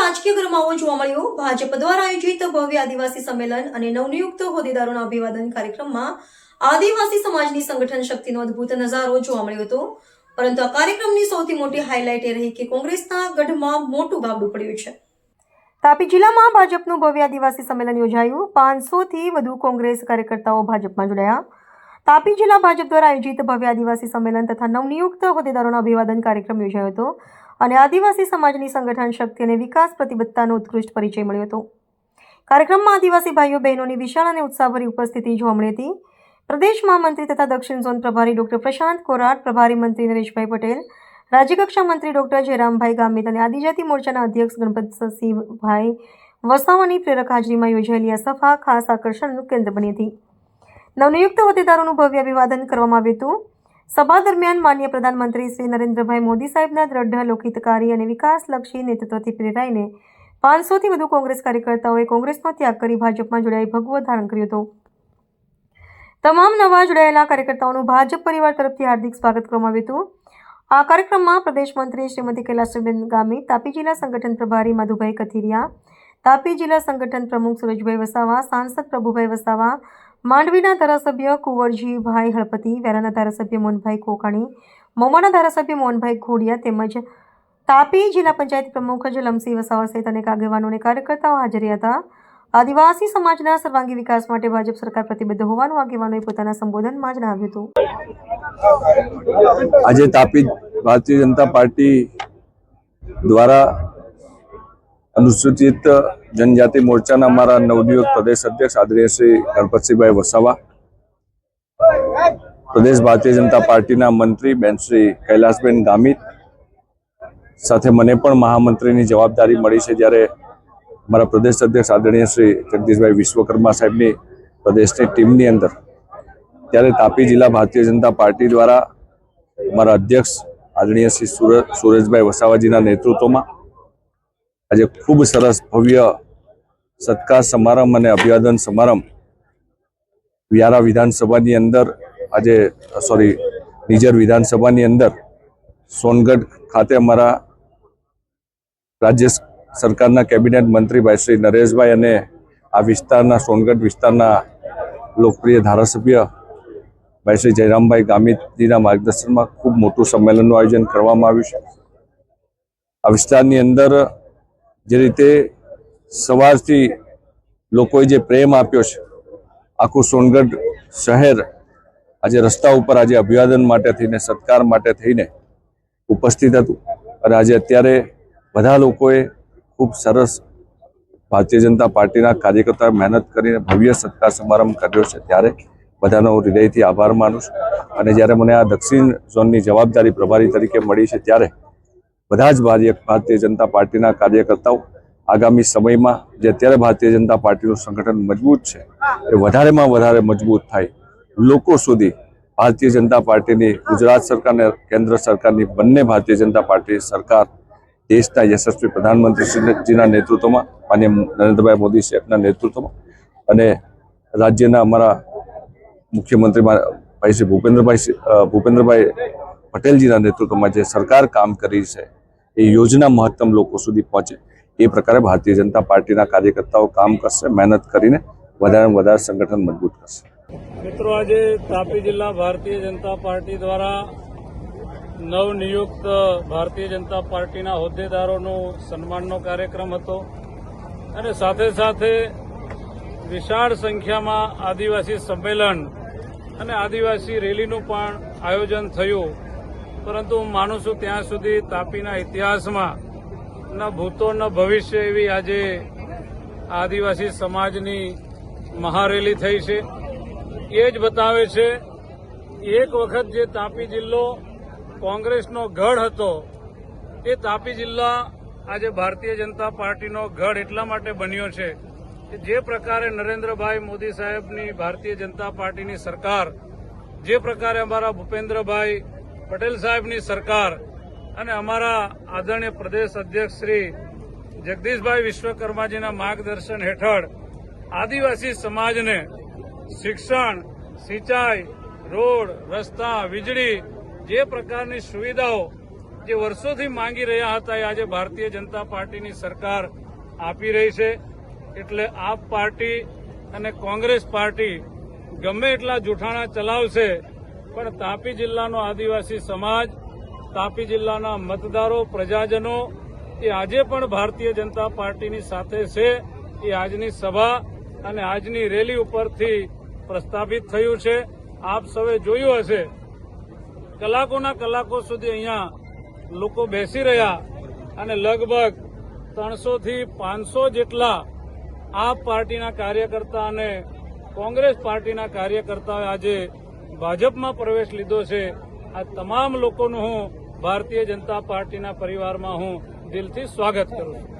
રાજકીય ગરમાવો જોવા મળ્યો। ભાજપ દ્વારા આયોજિત ભવ્ય આદિવાસી સંમેલન અને નવનિયુક્ત હોદ્દેદારોના અભિવાદન કાર્યક્રમમાં આદિવાસી સમાજની સંગઠન શક્તિનો અદ્ભુત નજારો જોવા મળ્યો હતો। પરંતુ આ કાર્યક્રમની સૌથી મોટી હાઇલાઇટ એ રહી કે કોંગ્રેસના ગઢમાં મોટું ગાબડું પડ્યું છે। તાપી જિલ્લામાં ભાજપનું ભવ્ય આદિવાસી સંમેલન યોજાયું। 500 થી વધુ કોંગ્રેસ કાર્યકર્તાઓ ભાજપમાં જોડાયા। તાપી જિલ્લા ભાજપ દ્વારા આયોજિત ભવ્ય આદિવાસી સંમેલન તથા નવનિયુક્ત હોદ્દેદારોના અભિવાદન કાર્યક્રમ યોજાયો હતો અને આદિવાસી સમાજની સંગઠન શક્તિ અને વિકાસ પ્રતિબદ્ધતાનો ઉત્કૃષ્ટ પરિચય મળ્યો હતો। કાર્યક્રમમાં આદિવાસી ભાઈઓ બહેનોની વિશાળ અને ઉત્સાહભરી ઉપસ્થિતિ જોવા મળી હતી। પ્રદેશ મહામંત્રી તથા દક્ષિણ ઝોન પ્રભારી ડોક્ટર પ્રશાંત કોરાટ, પ્રભારી મંત્રી નરેશભાઈ પટેલ, રાજ્યકક્ષા મંત્રી ડોક્ટર જયરામભાઈ ગામિત અને આદિજાતિ મોરચાના અધ્યક્ષ ગણપતસિંહભાઈ વસાવાની પ્રેરક હાજરીમાં યોજાયેલી આ સભા ખાસ આકર્ષણનું કેન્દ્ર બની હતી। નવનિયુક્ત હોદ્દેદારોનું ભવ્ય અભિવાદન કરવામાં આવ્યું હતું। સભા દરમિયાન માનનીય પ્રધાનમંત્રી શ્રી નરેન્દ્રભાઈ મોદી સાહેબના દ્રઢ લોકહિતકારી અને વિકાસલક્ષી નેતૃત્વથી પ્રેરાઈને 500 થી વધુ કોંગ્રેસ કાર્યકર્તાઓએ કોંગ્રેસનો ત્યાગ કરી ભાજપમાં જોડાઈ ભગવો ધારણ કર્યો હતો। તમામ નવા જોડાયેલા કાર્યકર્તાઓનું ભાજપ પરિવાર તરફથી હાર્દિક સ્વાગત કરવામાં આવ્યું હતું। આ કાર્યક્રમમાં પ્રદેશ મંત્રી શ્રીમતી કૈલાસબેન ગામિત, તાપી જિલ્લા સંગઠન પ્રભારી મધુભાઈ કથિરિયા, તાપી જિલ્લા સંગઠન પ્રમુખ સુરજભાઈ વસાવા, સાંસદ પ્રભુભાઈ વસાવા, માંડવીના ધારાસભ્ય કુંવરજીભાઈ હળપતિ, વેરાના ધારાસભ્ય મોહનભાઈ કોકાણી, મહુવાના ધારાસભ્ય મોહનભાઈ ઘોડિયા તેમજ તાપી જિલ્લા પંચાયત પ્રમુખ જલમસિંહ વસાવા સહિત અનેક આગેવાનો અને કાર્યકર્તાઓ હાજર રહ્યા હતા। આદિવાસી સમાજના સર્વાંગી વિકાસ માટે ભાજપ સરકાર પ્રતિબદ્ધ હોવાનું આગેવાનોએ પોતાના સંબોધનમાં જણાવ્યું હતું। આજે તાપી ભારતીય જનતા પાર્ટી દ્વારા अनुसूचित जनजाति मोर्चा हमारा नवनियुक्त प्रदेश अध्यक्ष आदरणीय श्री गणपतसिंहभाई वसावा, प्रदेश भारतीय जनता पार्टी मंत्री बेन श्री कैलासबेन गामित साथे मने पण महामंत्री जवाबदारी मળી છે। જ્યારે हमारा प्रदेश अध्यक्ष आदरणीय श्री जगदीशभाई विश्वकर्मा साहेबनी प्रदेशनी टीमनी अंदर ત્યારે तापी जिला भारतीय जनता पार्टी द्वारा हमारा अध्यक्ष आदरणीय श्री सूरजभाई वसावाजीना नेतृत्वमां आज खूब सरस भव्य सत्कार समारंभ और अभिवादन समारंभ व्यारा विधानसभा अंदर आज निजर विधानसभा अंदर सोनगढ़ खाते अमरा राज्य सरकार कैबिनेट मंत्री भाई श्री नरेशभाई और आ विस्तार सोनगढ़ विस्तार लोकप्रिय धारासभ्य भाई श्री जयरामभाई गामित मार्गदर्शन में खूब मोटू सम्मेलन आयोजन करवामां आव्युं छे। आ विस्तारनी अंदर जे रीते सवारथी लोकोए जे प्रेम आप्यो छे, आखुं सोनगढ़ शहर आज रस्ता पर आज अभिवादन माटे थईने सत्कार माटे थईने उपस्थित हतुं अने आज अत्यारे बधा लोकोए खूब सरस भारतीय जनता पार्टीना कार्यकर्ता मेहनत करीने भव्य सत्कार समारंभ कर्यो छे। त्यारे बधानो हृदयथी आभार मानुं छुं अने ज्यारे मने आ दक्षिण झोननी जवाबदारी प्रभारी तरीके मळी छे त्यारे બધા જ ભારતીય જનતા પાર્ટીના કાર્યકર્તાઓ આગામી સમયમાં જે અત્યારે ભારતીય જનતા પાર્ટીનું સંગઠન મજબૂત છે એ વધારેમાં વધારે મજબૂત થાય, લોકો સુધી ભારતીય જનતા પાર્ટીની ગુજરાત સરકાર અને કેન્દ્ર સરકારની બંને ભારતીય જનતા પાર્ટી સરકાર દેશના યશસ્વી પ્રધાનમંત્રીજીના નેતૃત્વમાં માનનીય નરેન્દ્રભાઈ મોદી સાહેબના નેતૃત્વમાં અને રાજ્યના અમારા મુખ્યમંત્રી ભાઈ શ્રી ભૂપેન્દ્રભાઈ पटेलजीना नेतृत्व में जो सरकार काम करी है ये योजना महत्तम लोगों सुधी पहुंचे ए प्रकारे भारतीय जनता पार्टी कार्यकर्ताओं काम करशे, मेहनत करीने वधारे ने वधारे संगठन मजबूत करशे। मित्रों, आज तापी जिला भारतीय जनता पार्टी द्वारा नवनियुक्त भारतीय जनता पार्टी होद्देदारों सन्माननो कार्यक्रम हतो अने साथे साथे विशाळ संख्या में आदिवासी सम्मेलन अने आदिवासी रेलीनुं पण आयोजन थयुं। परंतु हूँ मानु छूं त्यां सुधी तापीना इतिहास में न भूतो न भविष्य एवी आजे आदिवासी समाजनी महारेली थई छे। ए ज बतावे छे एक वखत जे तापी जिल्लो कोंग्रेसनो गढ़ हतो ए तापी जिल्ला आज भारतीय जनता पार्टीनो गढ़ एटला माटे बन्यो छे कि जे प्रकारे नरेन्द्रभाई मोदी साहेबनी भारतीय जनता पार्टीनी सरकार, जे प्रकारे अमारा भूपेन्द्रभाई पटेल साहेबनी सरकार अने अमारा आदरणीय प्रदेश अध्यक्ष श्री जगदीशभाई विश्वकर्माजीना मार्गदर्शन हेठळ आदिवासी समाजने शिक्षण, सिंचाई, रोड, रस्ता, वीजળી જે પ્રકારની સુવિધાઓ જે વર્ષોથી માંગી રહ્યા હતા એ આજે ભારતીય જનતા પાર્ટીની સરકાર આપી રહી છે. એટલે આપ પાર્ટી અને કોંગ્રેસ પાર્ટી ગમે એટલા જૂઠાણા ચલાવશે, પણ તાપી જિલ્લાનો આદિવાસી સમાજ, તાપી જિલ્લાના મતદારો, પ્રજાજનો એ આજે પણ ભારતીય જનતા પાર્ટીની સાથે છે. એ આજની સભા અને આજની રેલી ઉપરથી પ્રસ્થાપિત થયું છે. આપ સૌએ જોયું હશે, કલાકોના કલાકો સુધી અહીંયા લોકો બેસી રહ્યા અને લગભગ 300 થી 500 જેટલા આપ પાર્ટીના કાર્યકર્તા અને કોંગ્રેસ પાર્ટીના કાર્યકર્તાઓએ આજે ભાજપમાં પ્રવેશ લીધો છે. આ તમામ લોકોનું હું ભારતીય જનતા પાર્ટીના પરિવારમાં હું દિલથી સ્વાગત કરું છું.